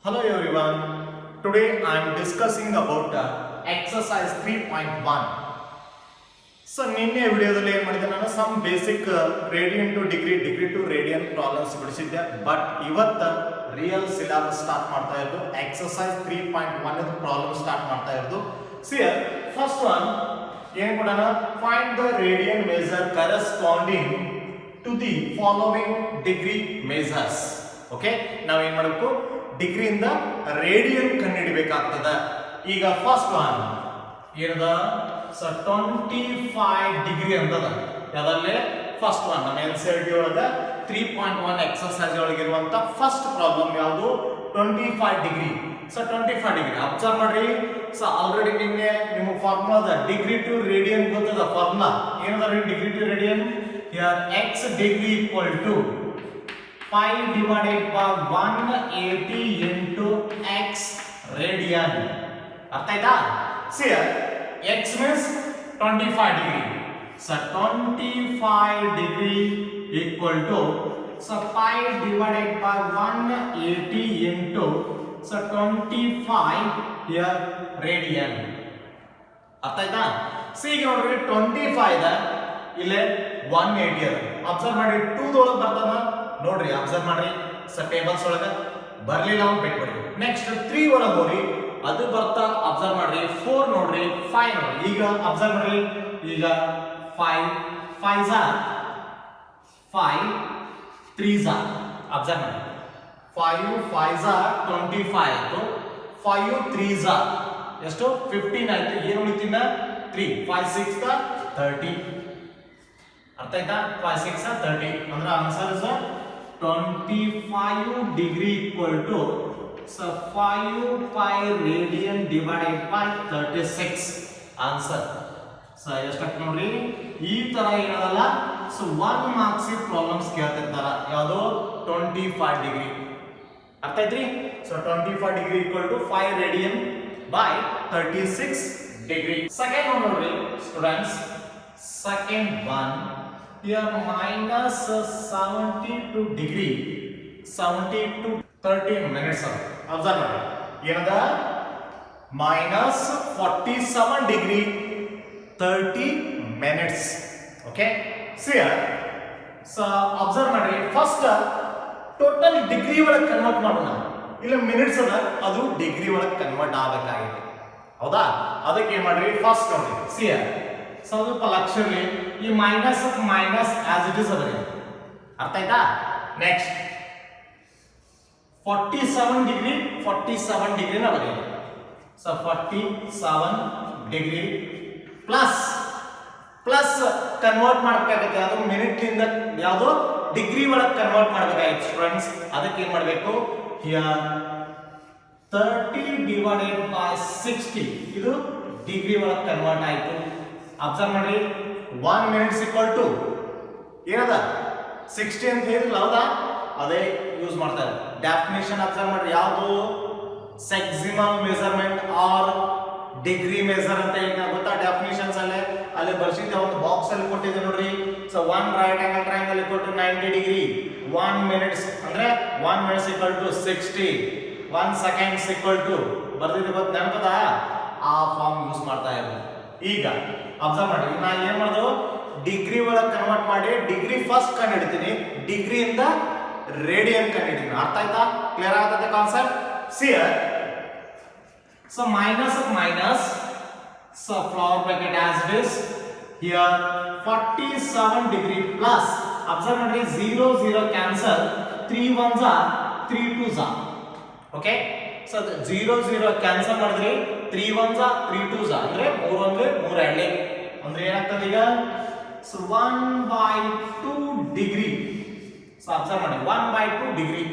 Hello everyone. Today I am discussing about exercise 3.1. So ನಿನ್ನೆ ವಿಡಿಯೋದಲ್ಲಿ ಏನು ಮಾಡಿದೆ ನಾನು some basic radian to degree to radian problems ಬಿಡಿಸಿದ್ದೆ. ಬಟ್ ಇವತ್ತು ರಿಯಲ್ ಸಿಲೆಬಸ್ ಸ್ಟಾರ್ಟ್ ಮಾಡ್ತಾ ಇರೋದು ಎಕ್ಸರ್ಸೈಸ್ 3.1 ಇದು ಪ್ರಾಬ್ಲಮ್ ಸ್ಟಾರ್ಟ್ ಮಾಡ್ತಾ ಇರೋದು. ಸಿಯರ್ ಫಸ್ಟ್ ಒನ್ ಏನು ಕೊಡೋಣ, find the radian measure corresponding to the following degree measures. Okay, ನಾವು ಏನು ಮಾಡಬೇಕು, ಡಿಗ್ರಿಯಿಂದ ರೇಡಿಯನ್ ಕಂಡುಹಿಡಿಬೇಕಾಗ್ತದೆ. ಈಗ ಫಸ್ಟ್ ಒನ್ ಏನದ, ಸೊ 25 ಡಿಗ್ರಿ ಅಂತದ. ಯಾವ್ದಲ್ಲೇ ಫಸ್ಟ್ ಒನ್ ನಮ್ಮ NCERT ಒಳಗೆ 3.1 ಎಕ್ಸರ್ಸೈಸ್ ಒಳಗಿರುವಂತ ಫಸ್ಟ್ ಪ್ರಾಬ್ಲಮ್ ಯಾವುದು, 25 ಡಿಗ್ರಿ. ಸೊ 25 ಡಿಗ್ರಿ ಅಬ್ಸರ್ವ್ ಮಾಡ್ರಿ. ಸೊ ಆಲ್ರೆಡಿ ನಿಮಗೆ ನಿಮ್ಮ ಫಾರ್ಮುಲಾ ಡಿಗ್ರಿ ಟು ರೇಡಿಯನ್ ಗೊತ್ತದ. ಫಾರ್ಮುಲಾ ಏನದ ರೀ, degree to radian here x degree equal to 5 divided by 180 into x radian. ಅರ್ಥ ಆಯ್ತಾ? See x means 25 degree. So 25 degree equal to, so 5 divided by 180 into, so 25 here radian. ಅರ್ಥ ಆಯ್ತಾ? See ಈಗ ನೋಡ್ರಿ 25 ಇದೆ, ಇಲ್ಲೇ 180 ಇದೆ. ಅಬ್ಸರ್ವ್ ಮಾಡಿ 2 ದೊಳಗೆ ಬರ್ತದ ನೋಡ್ರಿ, ಅಬ್ಸರ್ವ್ ಮಾಡ್ರಿ. ಸೊ ಟೇಬಲ್ಸ್ ಒಳಗೆ ಬರ್ಲಿಲ್ಲ ಅಂತ ಬಿಟ್ಬಿಡಿ. ನೆಕ್ಸ್ಟ್ 3 ಒಳಗೆ ಹೋಗ್ರಿ, ಅದು ಬರ್ತಾ ಅಬ್ಸರ್ವ್ ಮಾಡ್ರಿ. 4 ನೋಡ್ರಿ, 5 ನೋಡ್ರಿ. ಈಗ ಅಬ್ಸರ್ವ್ ಮಾಡ್ರಿ, ಈಗ 5 5s are 5 3s are, observe ಮಾಡಿ. 5 5s are 25 ಆಯ್ತು, 5 3s are ಎಷ್ಟು 15 ಆಯ್ತು. ಏನು ಉಳಿತಿನ 3, 5 6 30. ಅರ್ಥ ಆಯ್ತಾ? 5 6 30 ಅಂದ್ರೆ answer is 25 degree equal to, so 5 pi radian divided by 36 answer. So ಎಷ್ಟಕ್ಕೆ ನೋಡ್ರಿ, ಈ ತರ ಏನದಲ್ಲ, ಸೊ 1 ಮಾರ್ಕ್ಸ್ ಪ್ರಾಬ್ಲಮ್ಸ್ ಕೇಳ್ತಿರ್ತಾರ. ಯಾವುದು 25 ಡಿಗ್ರಿ. ಅರ್ಥ ಐತ್ರಿ? So 25 degree equal to 5 radian by 36 degree. Second one ನೋಡ್ರಿ students, second one here minus 72 degree 70 to 30 minutes. Observe ಮಾಡಿ, ಏನದ minus 47 degree 30 minutes. Okay, see here. So observe ಮಾಡಿ, ಫಸ್ಟ್ ಟೋಟಲ್ ಡಿಗ್ರಿ ಒಳಗೆ convert ಮಾಡೋಣ. ಇಲ್ಲ minutes ಅದ, ಅದು degree ಒಳಗೆ ಕನ್ವರ್ಟ್ ಆಗಬೇಕಾಗಿದೆ. ಹೌದಾ? ಅದಕ್ಕೆ ಏನು ಮಾಡ್ರಿ, ಫಸ್ಟ್ ನೋಡಿ see here. ಸ್ವಲ್ಪ ಲಕ್ಷ ಇರಲಿ, ಈ minus minus as it is ಅದರಿ. ಅರ್ಥ ಆಯ್ತಾ? ನೆಕ್ಸ್ಟ್ 47 ಡಿಗ್ರಿ ನ ಬರೀ. ಸೊ 47 ಡಿಗ್ರಿ ಪ್ಲಸ್ ಕನ್ವರ್ಟ್ ಮಾಡಬೇಕಾಗುತ್ತೆ. ಅದು ಮಿನಿಟ್ ಇಂದ ಯಾವುದು ಡಿಗ್ರಿ ಒಳಗೆ ಕನ್ವರ್ಟ್ ಮಾಡಬೇಕಾಗಿತ್ತು ಸ್ಟೂಡೆಂಟ್ಸ್. ಅದಕ್ಕೆ ಏನು ಮಾಡಬೇಕು, ಹಿಯರ್ 30 ಡಿವೈಡೆಡ್ ಬೈ 60 ಇದು ಡಿಗ್ರಿ ಒಳಗೆ ಕನ್ವರ್ಟ್ ಆಯಿತು. ಅಬ್ಸರ್ವ್ ಮಾಡಿ, 1 minutes equal to ಏನದ 60 ಅಂತ ಹೇಳಿದ್ರಲ್ಲ, ಹೌದಾ? ಅದೇ ಯೂಸ್ ಮಾಡ್ತಾರೆ ಡೆಫಿನಿಷನ್. ಅಬ್ಸರ್ವ್ ಮಾಡಿ, ಯಾವುದು ಸೆಕ್ಸಿಮಲ್ ಮೆಜರ್ಮೆಂಟ್ ಆರ್ ಡಿಗ್ರಿ ಮೆಜರ್ ಅಂತ ಈಗ ಗೊತ್ತಾ ಡೆಫಿನಿಷನ್ಸ್ ಅಲ್ಲಿ ಬರ್ಸಿದ್ದೆ, ಒಂದು ಬಾಕ್ಸ್ ಅಲ್ಲಿ ಕೊಟ್ಟಿದ್ದೆ ನೋಡ್ರಿ. So 1 right angle triangle equal to 90 degree, 1 minutes ಅಂದ್ರೆ 1 minutes equal to 60, 1 seconds equal to ಬರ್ದಿದ್ದೆ ಗೊತ್ತ, ನೆನಪದ? ಆ ಫಾರ್ಮ್ ಯೂಸ್ ಮಾಡ್ತಾ ಇರೋದು. ಈಗ ಅಬ್ಸರ್ವ್ ಮಾಡಿ, ನಾ ಏನ್ ಮಾಡೋದು, ಡಿಗ್ರಿ ಒಳಗೆ ಕನ್ವರ್ಟ್ ಮಾಡಿ ಡಿಗ್ರಿ ಫಸ್ಟ್ ಕಂಡು ಹಿಡಿತೀನಿ, ಡಿಗ್ರಿಯಿಂದ ರೇಡಿಯನ್ ಕಂಡು ಹಿಡಿತೀನಿ. ಅರ್ಥ ಆಯ್ತಾ? ಕ್ಲಿಯರ್ ಆಗ್ತದೆ ಕಾನ್ಸೆಪ್ಟ್? ಸಿಯರ್ so minus minus, so flower bracket as it is here 47 degree plus, observe ಮಾಡಿ 0 0 cancel, 3 1s are 3 2s are. Okay, so 0 0 cancel ಮಾಡಿದ್ರಿ, 3 1s are 3 2s are ಅಂದ್ರೆ 3 1 3 2 ಅಂದ್ರೆ ಏನಾಗ್ತದೆ ಈಗ, ಸೊ 1/2 ಡಿಗ್ರಿ. ಸೊ ಅಬ್ಸರ್ವ್ ಮಾಡಿ 1/2 degree.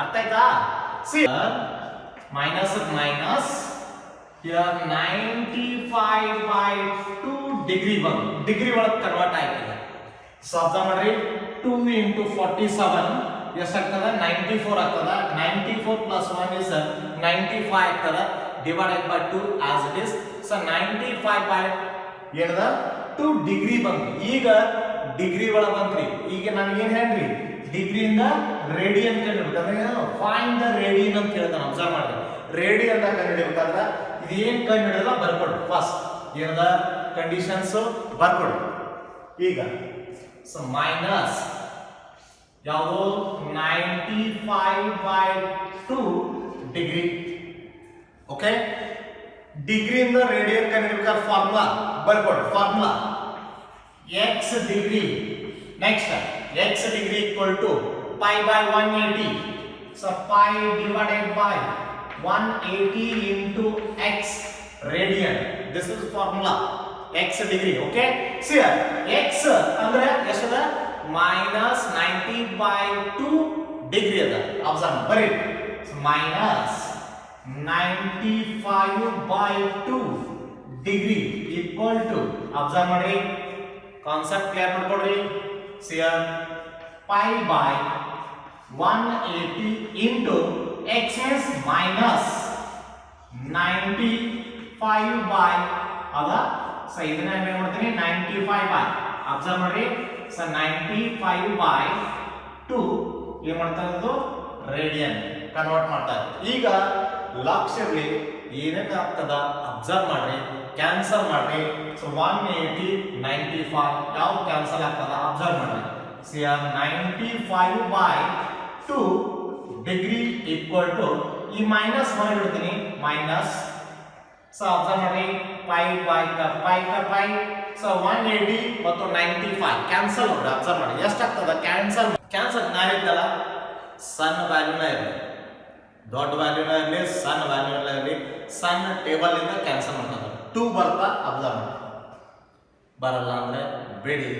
ಅರ್ಥ ಆಯ್ತಾ? C minus minus here 95/2 degree ಬಂದು ಡಿಗ್ರಿ ಒಳಗೆ ಕನ್ವರ್ಟ್ ಆಯ್ತದೆ. ಸೊ ಅಬ್ಸರ್ವ್ ಮಾಡ್ರಿ, 2 into 47 ಎಷ್ಟಾಗ್ತದೆ, 94 ಆಗ್ತದ. 94 plus 1 is 95 ಆಗ್ತದ, divided by 2 as it is. So 95 by ಏನದ 2 ಡಿಗ್ರಿ ಬಂತು. ಈಗ ಡಿಗ್ರಿ ಒಳಗೆ ಬಂತ್ರಿ. ಈಗ ನಾನು ಏನು ಹೇಳ್ರಿ, ಡಿಗ್ರಿಯಿಂದ ರೇಡಿಯನ್ ಕಂಡುಹಿಡಿಬೇಕಾದ್ರೆ ಫೈಂಡ್ ದ ರೇಡಿಯನ್ ಅಂತ ಕೇಳ್ತಾನೆ. ಅಬ್ಸರ್ವ್ ಮಾಡಿ, ರೇಡಿಯನ್ ಅಂತ ಕಂಡುಹಿಡಿಬೇಕಾದ್ರೆ ಇದು ಏನ್ ಕಂಡುಹಿಡಿಯೋಲ್ಲ ಬರ್ಕೊಡು. ಫಸ್ಟ್ ಏನದ ಕಂಡೀಷನ್ಸ್ ಬರ್ಕೊಡು. ಈಗ ಸೊ ಮೈನಸ್ ಯಾವುದು 95/2 ಡಿಗ್ರಿ. ಓಕೆ, ಡಿಗ್ರಿಯಿಂದ ರೇಡಿಯನ್ ಕಂಡುಹಿಡಿಬೇಕಾದ್ರೆ ಫಾರ್ಮುಲಾ ಬರ್ಕೊಡು. Formula x degree. Next, x degree equal to pi by 180. So pi divided by 180 into x radian. This is formula x degree. Okay, see here x ಅಂದ್ರೆ ಎಷ್ಟದ minus 90/2 degree ಅದ. observe ಬರೀ minus 95/2 degree equal to observe ಮಾಡಿ concept clear ಮಾಡ್ಕೊಡ್ರಿ. ಸಿಯರ್ pi by 180 into x is minus 95 by ಅದ. So ಇದನ್ನ ಏನು ಮಾಡ್ತೀನಿ 95 by observe ಮಾಡ್ರಿ. So 95 by 2 ಏನು ಮಾಡ್ತಾ ಇರೋದು ರೇಡಿಯನ್ ಕನ್ವರ್ಟ್ ಮಾಡ್ತಾ ಇದೆ. ಈಗ ಲಕ್ಷದಲ್ಲಿ ಏನೇನು ಆಗ್ತದ ಅಬ್ಸರ್ವ್ ಮಾಡ್ರಿ, ಕ್ಯಾನ್ಸಲ್ ಮಾಡ್ರಿ. ಸೊ 180 95 ಯಾವ ಕ್ಯಾನ್ಸಲ್ ಆಗ್ತದ ಅಬ್ಸರ್ವ್ ಮಾಡ್ರಿ. ಸಿ 95/2 ಡಿಗ್ರಿ ಈಕ್ವಲ್ ಟು ಈ ಮೈನಸ್ ಮಾಡಿಬಿಡ್ತೀನಿ ಮೈನಸ್. ಸೊ ಅಬ್ಸರ್ವ್ ಮಾಡಿ ಪೈ ಬೈ ಪೈ. ಸೊ 180 ಮತ್ತು 95 ಕ್ಯಾನ್ಸಲ್ ಮಾಡಿ. ಅಬ್ಸರ್ವ್ ಮಾಡಿ ಎಷ್ಟಾಗ್ತದ ಕ್ಯಾನ್ಸಲ್ ನಾವಿದ್ದಲ್ಲ ಸಣ್ಣ ವ್ಯಾಲ್ಯೂನ ಇರಲಿ, ದೊಡ್ಡ ವ್ಯಾಲ್ಯೂನ ಇರಲಿ, ಸಣ್ಣ ವ್ಯಾಲ್ಯೂನ ಇರಲಿ, ಸಣ್ಣ ಟೇಬಲ್ ಇಂದ ಕ್ಯಾನ್ಸಲ್ ಮಾಡ್ತಾರೆ. 2 ಬರ್ತಾ ಅಬ್ಸರ್ವ್ ಮಾಡಿ, ಬರಲ್ಲ ಅಂದ್ರೆ ಬೇಡಿ.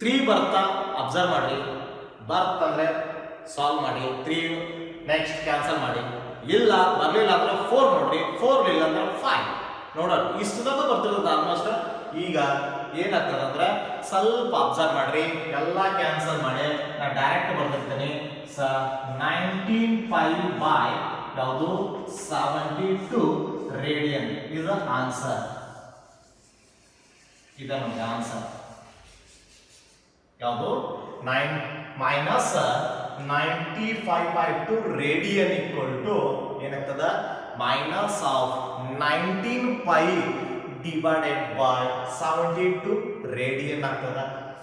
3 ಬರ್ತಾ ಅಬ್ಸರ್ವ್ ಮಾಡಿ, ಬರ್ತ್ ಅಂದ್ರೆ ಸಾಲ್ವ್ ಮಾಡಿ. 3 ನೆಕ್ಸ್ಟ್ ಕ್ಯಾನ್ಸಲ್ ಮಾಡಿ. ಇಲ್ಲ ಬರಲಿಲ್ಲ ಅಂದ್ರೆ 4 ನೋಡ್ರಿ, 4 ಇಲ್ಲ ಅಂದ್ರೆ 5 ನೋಡೋಣ. ಇಷ್ಟದಾಗ ಬರ್ತಿರೋದು ಆಲ್ಮೋಸ್ಟ್. ಈಗ ಏನಾಗ್ತದೆ ಅಂದ್ರೆ ಸ್ವಲ್ಪ ಅಬ್ಸರ್ವ್ ಮಾಡ್ರಿ, ಎಲ್ಲ ಕ್ಯಾನ್ಸಲ್ ಮಾಡಿ ನಾ ಡೈರೆಕ್ಟ್ ಬರ್ದಿರ್ತೀನಿ. 19 pi by ಯಾವುದು 72 ರೇಡಿಯನ್ ಇದು ಆನ್ಸರ್. ಇದು ನಮಗೆ ಆನ್ಸರ್ ಯಾವುದು minus 95/2 ರೇಡಿಯನ್ ಈಕ್ವಲ್ ಟು ಏನಾಗ್ತದ minus of 19 pi divided by 72 radian ಆಗ್ತದ.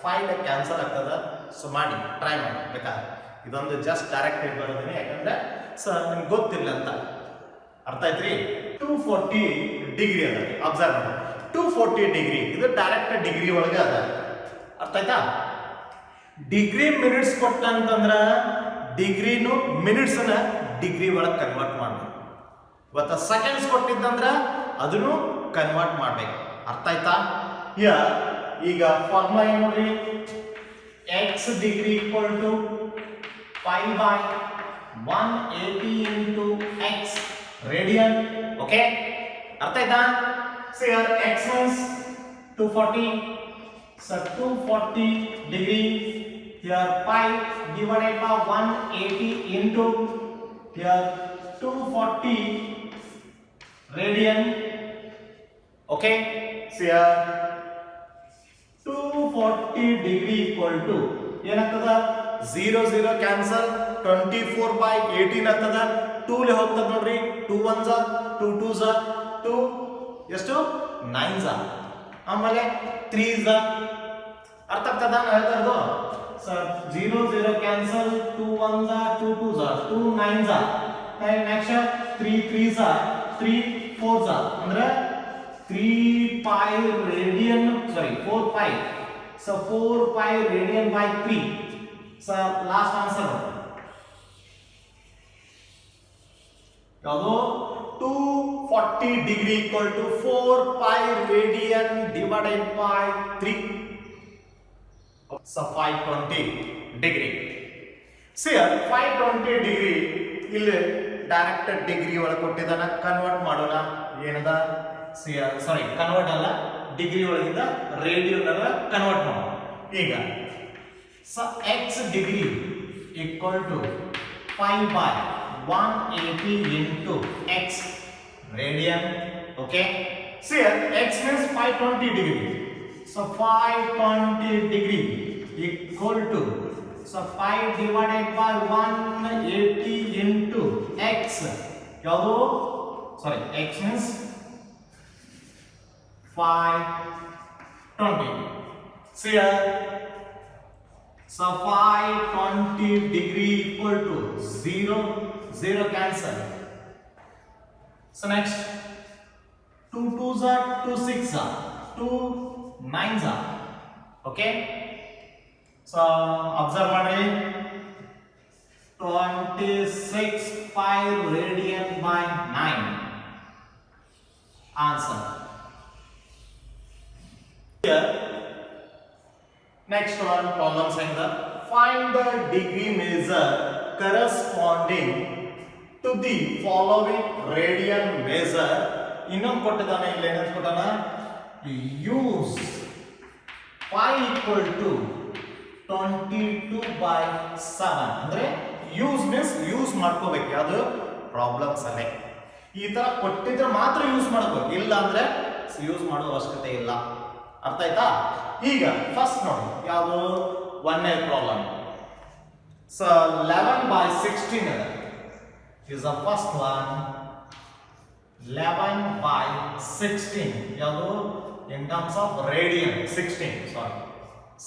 5 ಕ್ಯಾನ್ಸಲ್ ಆಗ್ತದ. ಸೊ ಮಾಡಿ ಟ್ರೈ ಮಾಡಿ ಬೇಕಾದ್ರೆ. ಇದೊಂದು ಜಸ್ಟ್ ಡೈರೆಕ್ಟ್ ಬರೋದಿನಿ, ಯಾಕಂದ್ರೆ ಸರ್ ನಿಮ್ಗೆ ಗೊತ್ತಿಲ್ಲ ಅಂತ. ಅರ್ಥ ಆಯ್ತ್ರಿ? 240 ಡಿಗ್ರಿ ಅದ. ಅಬ್ಸರ್ವ್ ಮಾಡಿ 240 ಡಿಗ್ರಿ ಇದು ಡೈರೆಕ್ಟ್ ಡಿಗ್ರಿ ಒಳಗೆ ಅದ. ಅರ್ಥ ಆಯ್ತಾ? ಡಿಗ್ರಿ ಮಿನಿಟ್ಸ್ ಕೊಟ್ಟ ಅಂತಂದ್ರ ಡಿಗ್ರಿನು ಮಿನಿಟ್ಸ್ ನ ಡಿಗ್ರಿ ಒಳಗೆ ಕನ್ವರ್ಟ್ ಮಾಡ್ಬೇಕು. ಇವತ್ತ ಸೆಕೆಂಡ್ಸ್ ಕೊಟ್ಟಿದ್ದಂದ್ರ ಅದನ್ನು ಕನ್ವರ್ಟ್ ಮಾಡ್ಬೇಕು. ಅರ್ಥ ಆಯ್ತಾ? ಈಗ ಫಾರ್ಮುಲಾ ಏನು ನೋಡ್ರಿ, x degree equal to pi by 180 into x radian. Okay, ಅರ್ಥ ಆಯ್ತಾ? So here x means 240. So 240 degree. Here pi divided by 180 into here 240 radian. Okay, so here 240 degree equal to ಏನಾಗ್ತದ 0 cancel 24/18 ಆಗ್ತದ. 2 ಲೆ ಹೋಗ್ತದ ನೋಡ್ರಿ. 2 1s 2 2s 2 ಎಷ್ಟು 9s. ಆಮೇಲೆ 3s ಅರ್ಥ ಆಗ್ತದ ನಾನು ಹೇಳ್ತಾ ಇರೋದು. Sir 0 cancel 2 1s 2 2s 2 9s. Next 3 3s 3 4s ಅಂದ್ರೆ 3 pi radian 4 pi. So 4 pi radian by 3. So last answer ಯಾವುದು 240 degree equal to 4 pi radian divided by 3. So 520 degree. See 520 degree ಇಲ್ಲಿ direct degree ಒಳಗೆ ಕೊಟ್ಟಿದ್ದಾನ. Convert ಮಾಡೋಣ. ಏನದ sorry convert ಅಲ್ಲ, degree ಒಳಗಿಂದ radian ಅಲ್ಲ ಕನ್ವರ್ಟ್ ಮಾಡೋಣ. ಈಗ so x degree equal to 5 by 180 into x radian. Okay, see x means 520 degree. So 520 degree equal to So 5 divided by 180 into x. ಯಾವುದು sorry x means 520. See here. So 520 degree equal to 0. 0 cancel. So next 2 2s are 2 6s are 2 9s are. Okay. So observe ಮಾಡಿ 26 radian by 9 answer. Here next one problem saying that find the degree measure corresponding to the following radian measure. ಇನ್ನೊಂದು ಕೊಟ್ಟಿದ್ದಾನೆ ಇಲ್ಲಿ ಏನಂತ ಕೊಟ್ಟಾನ use pi equal to 22/7 ಅಂದ್ರೆ use means use ಮಾಡ್ಕೋಬೇಕು ಯಾವುದು problems ಅಲ್ಲೇ ಈ ತರ ಕೊಟ್ಟಿದ್ರೆ ಮಾತ್ರ ಯೂಸ್ ಮಾಡಬೇಕು ಇಲ್ಲ ಅಂದ್ರೆ ಯೂಸ್ ಮಾಡೋ ಅವಶ್ಯಕತೆ ಇಲ್ಲ ಅರ್ಥ ಆಯ್ತಾ ಈಗ ಫಸ್ಟ್ ನೋಡಿ ಯಾವುದು 1ನೇ problem so 11/16 is the first one 11/16 ಯಾವುದು in terms of radian 16 sorry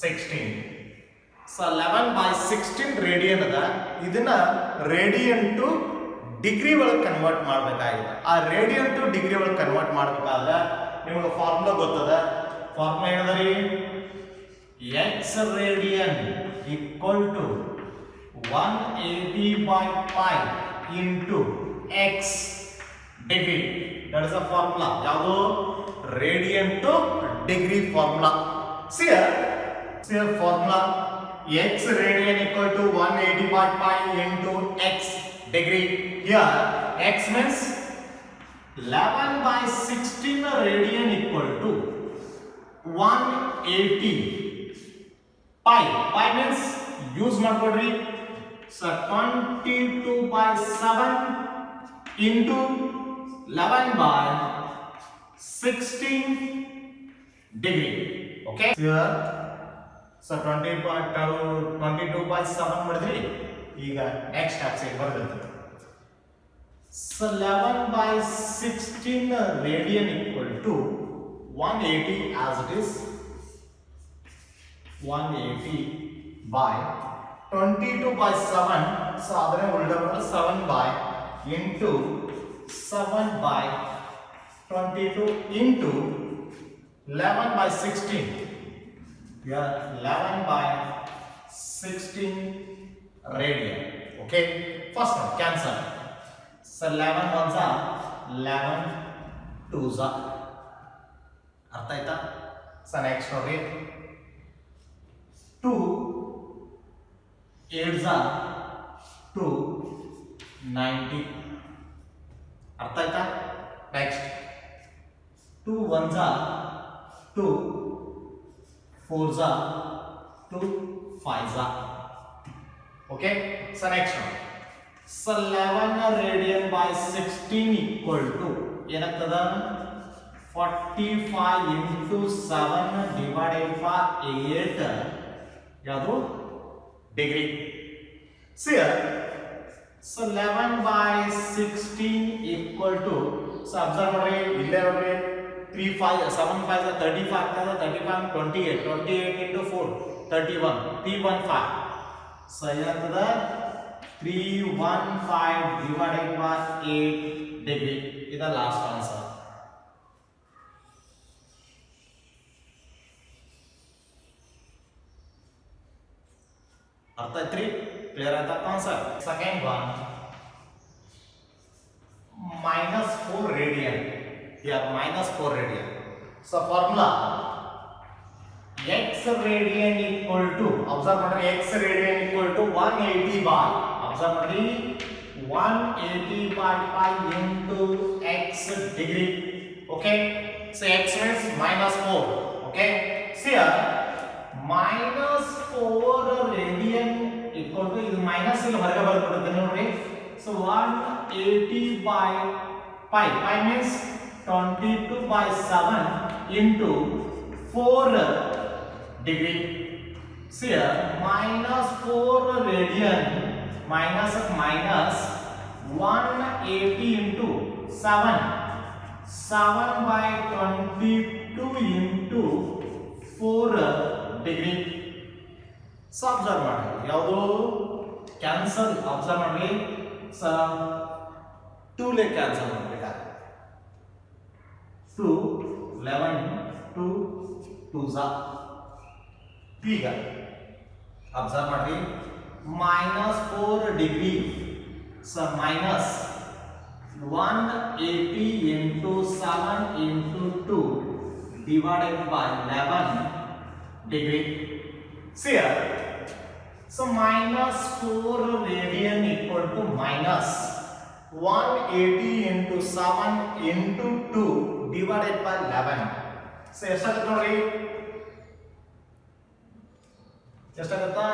16 so 11/16 radian ಅದ ಇದನ್ನ ರೇಡಿಯನ್ ಟು ಡಿಗ್ರಿ ಒಳಗೆ ಕನ್ವರ್ಟ್ ಮಾಡಬೇಕಾಗಿದೆ ಆ ರೇಡಿಯನ್ ಟು ಡಿಗ್ರಿ ಒಳಗೆ ಕನ್ವರ್ಟ್ ಮಾಡಬೇಕಾದ್ರೆ ನಿಮಗೆ ಫಾರ್ಮುಲಾ ಗೊತ್ತದ ಫಾರ್ಮುಲಾ ಏನದರಿ x radian equal to 180/pi into x degree that is a formula ಯಾವುದು radian to degree formula see here formula x radian equal to 180/pi into x degree. Here x means 11/16 radian equal to 180 pi. Pi means use ಮಾಡ್ಕೊಡ್ರಿ. So 22/7 into 11/16 degree. Okay. Here so 22/7 ಮಾಡಿದ್ರಿ ಈಗ next steps ಏನು ಬರ್ತದೆ so 11/16 radian equal to 180 as it is 180 by 22/7 so ಅದನ್ನ ಉಲ್ಟಾ ಮಾಡಿದ್ರೆ 7 by into 7/22 into 11/16 yeah 11/16 radian. Okay, first one cancel so 11 ones are 11 twos are ಅರ್ಥ ಆಯ್ತಾ so next ನೋಡಿ 2 8s are 290 ಅರ್ಥ ಆಯ್ತಾ next 2 1s are 2 4s are 2 5s are. Okay, so next one so 11 radian by 16 equal to ಏನಾಗ್ತದ 45 into 7 divided by 8 ಯಾವುದು degree see so 11/16 equal to so observe ಮಾಡ್ರಿ ಇಲ್ಲೇ ನೋಡ್ರಿ 3 5 7 5 35 ಆಗ್ತದ 35 28 28 into 4 31 315 so ಏನಾಗ್ತದ 315 divided by 8 degree is the last answer. ಅರ್ಥ ಆಯ್ತ್ರಿ clear ಆಯ್ತಾ concept second one -4 radian here -4 radian so formula x radian equal to observe ಮಾಡ್ರಿ x radian equal to 180 by observe ಮಾಡ್ರಿ 180/pi into x degree. Okay, so x means -4. Okay, see here -4 radian equal to ಇದು minus ಇಲ್ಲಿ ಹೊರಗೆ ಬರ್ಬಿಡುತ್ತೆ ನೋಡಿ so 180/pi pi means 22/7 into 4 degree See here, minus 4 radian minus 180 into 7 by 22 into 4 degree. So observe ಮಾಡಿ ಯಾವುದು cancel observe ಮಾಡಿ ಸ 2 ಲೇ cancel ಮಾಡಬೇಕಾಗುತ್ತೆ 2 11 2 2 ಸ ಈಗ ಅಬ್ಸರ್ವ್ ಮಾಡಿ -4 ಡಿಗ್ರಿ ಸ minus 180 into 7 into 2 divided by 11 degree. See here, so -4 radian equal to minus 180 into 7 into 2 divided by 11. So ಎಷ್ಟಾಗುತ್ತೆ ನೋಡಿ ಎಷ್ಟಾಗುತ್ತಾ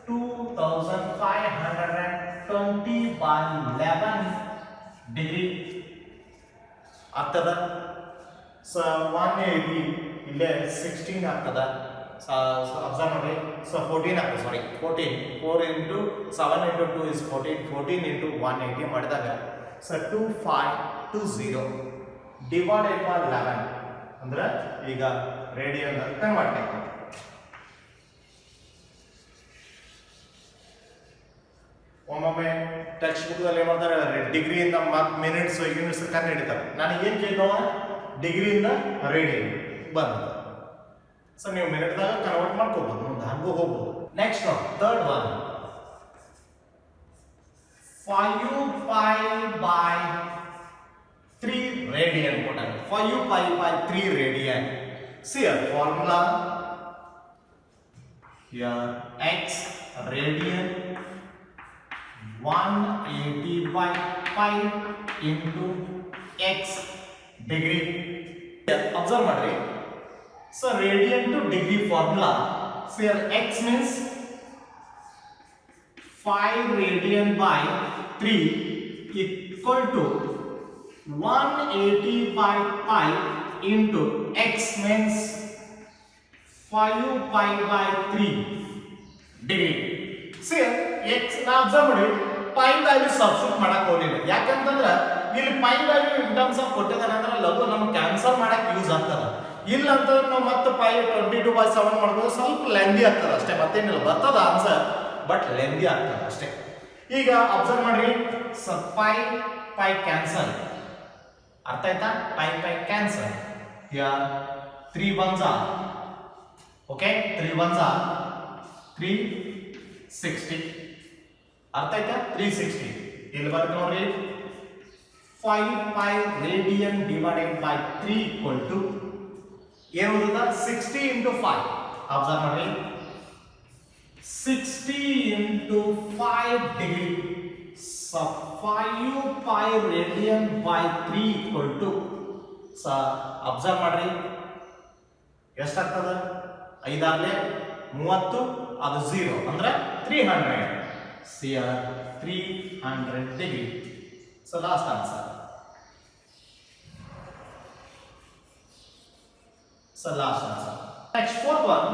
2520 by 11 degree ಆಗ್ತದ. ಸೊ 180 ಇಲ್ಲೇ 16 ಆಗ್ತದ. ಅಬ್ಸರ್ವ್ ಮಾಡಿ. ಸೊ 14 ಆಗ್ತದೆ, ಸಾರಿ 14 4 into 7 into 2 is 14 into 180 ಮಾಡಿದಾಗ ಸೊ 2520 ಡಿವೈಡೆಡ್ ಬೈ 11 ಅಂದ್ರೆ ಈಗ ರೇಡಿಯನ್ ಕನ್ವರ್ಟ್ ಮಾಡ್ತೀವಿ. ಒಮ್ಮೊಮ್ಮೆ ಟೆಕ್ಸ್ಟ್ ಬುಕ್ ಅಲ್ಲಿ ಏನ್ ಮಾಡ್ತಾರೆ ಡಿಗ್ರಿಯಿಂದ ಮಿನಿಟ್ಸ್ ಯೂನಿಟ್ಸ್ ಕಂಡು ಹಿಡಿತಾರೆ. ನನಗೆ ಏನು ಕೇಳ್ತಾವ ಡಿಗ್ರಿಯಿಂದ ರೇಡಿಯನ್ ಬಂದ. ಸೊ ನೀವು ಮಿನಿಟ್ದಾಗ ಕನ್ವರ್ಟ್ ಮಾಡ್ಕೋಬಹುದು, ಮುಂದೆ ಹಂಗೂ ಹೋಗ್ಬೋದು. ನೆಕ್ಸ್ಟ್ ನೋಡಿ third one 5 pi by 3 radian ಕೊಟ್ಟಾರೆ. 5 pi by 3 radian. See a formula here, x radian 180 by 5 into x degree. Observe ಮಾಡ್ರಿ. So radian to degree formula. So here x means 5 radian by 3 equal to 180 by pi into x means 5 pi by 3 degree. See x ನಾ observe ಮಾಡಿ pi value substitute ಮಾಡಕ್ ಹೋಗಲಿಲ್ಲ. ಯಾಕಂತಂದ್ರೆ ಇಲ್ಲಿ pi value in terms of ಕೊಟ್ಟಿದ್ದಾನೆ ಅಂದ್ರೆ ಲಘು ನಮ್ಗೆ ಕ್ಯಾನ್ಸಲ್ ಮಾಡಕ್ ಯೂಸ್ ಆಗ್ತದ. ಇಲ್ಲ ಅಂತಂದ್ರೆ ನಾವು ಮತ್ತೆ ಪೈ 22/7 ಮಾಡ್ಬೋದು, ಸ್ವಲ್ಪ ಲೆಂದಿ ಆಗ್ತದ ಅಷ್ಟೇ, ಮತ್ತೇನಿಲ್ಲ. ಬರ್ತದ ಆನ್ಸರ್ ಬಟ್ ಲೆಂದಿ ಆಗ್ತದ ಅಷ್ಟೇ. ಈಗ ಅಬ್ಸರ್ವ್ ಮಾಡ್ರಿ, ಪೈ ಕ್ಯಾನ್ಸಲ್, ಅರ್ಥ ಆಯ್ತಾ? Pi cancel. Here 3 ones are, okay, 3 ones are 360. ಅರ್ಥ ಆಯ್ತಾ? 360 ಇಲ್ಲಿ ಬರುತ್ತೆ ನೋಡ್ರಿ. 5 pi radian divided by 3 equal to ಏನು ಬರುತ್ತಾ 60 into 5. ಅಬ್ಸರ್ವ್ ಮಾಡಿ 60 into 5 degree. So 5 pi radian by 3 equal to, so observe ಮಾಡ್ರಿ ಎಷ್ಟಾಗ್ತದ? 5 ಆಗಲೇ 30, ಅದು 0 ಅಂದ್ರೆ 300. Here 300 degree. So last answer. Next fourth one,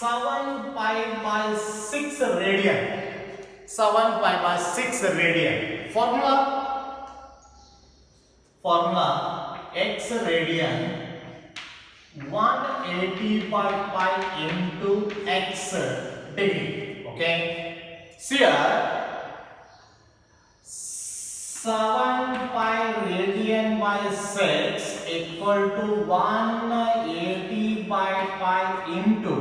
7 pi by 6 radian. 7 pi by 6 radian. Formula x radian 180 by pi into x degree. Okay, see here 7 pi radian by 6 equal to 180 by pi into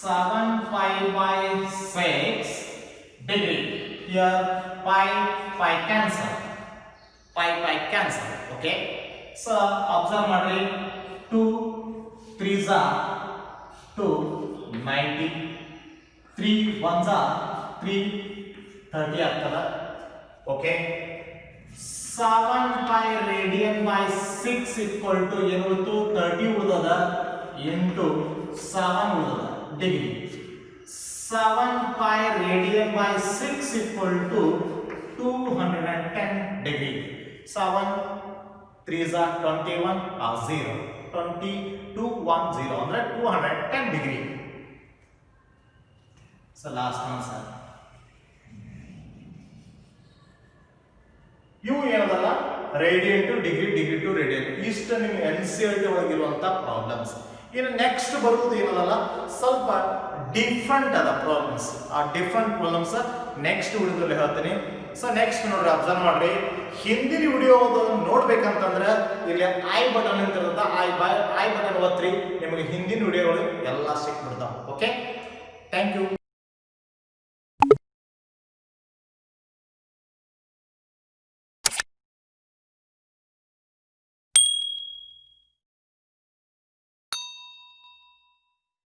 7 pi by 6 degree. Here pi cancel, pi cancel. Okay, so observe ಮಾಡ್ರಿ 2 3s are 290, 3 1s are 330 ಆಗ್ತದ. Okay, 7 pi radian by 6 equal to ಏನು 30 ಉಳಿದದ into 7 ಉಳಿದದ degree. 7 pi radian by 6 equal to 210 degree. 7 3 is 21 0 22 1 0 ಅಂದ್ರೆ 210 degree. So last answer ಇವು ಏನದಲ್ಲ radian to degree, degree to radian. ಇಷ್ಟು ನಿಮ್ಗೆ NCERT ಒಳಗಿರುವಂತ problems. ಇನ್ನು next ಬರುವುದು ಏನದಲ್ಲ ಸ್ವಲ್ಪ ಡಿಫ್ರೆಂಟ್ ಅದ ಪ್ರಾಬ್ಲಮ್ಸ್. ಆ ಡಿಫ್ರೆಂಟ್ ಪ್ರಾಬ್ಲಮ್ಸ್ ನೆಕ್ಸ್ಟ್ ವಿಡಿಯೋದಲ್ಲಿ ಹೇಳ್ತೀನಿ. ಸೊ ನೆಕ್ಸ್ಟ್ ನೋಡ್ರಿ, ಅಬ್ಸರ್ವ್ ಮಾಡ್ರಿ, ಹಿಂದಿನ ವಿಡಿಯೋ ನೋಡ್ಬೇಕಂತಂದ್ರೆ ಇಲ್ಲಿ ಐ ಬಟನ್ ಅಂತ ಇರುತ್ತೆ, ಐ ಬಟನ್ ಒತ್ತಿರಿ, ನಿಮಗೆ ಹಿಂದಿನ ವಿಡಿಯೋಗಳು ಎಲ್ಲ ಸಿಕ್ಬಿಡ್ತಾವ. Okay, thank you.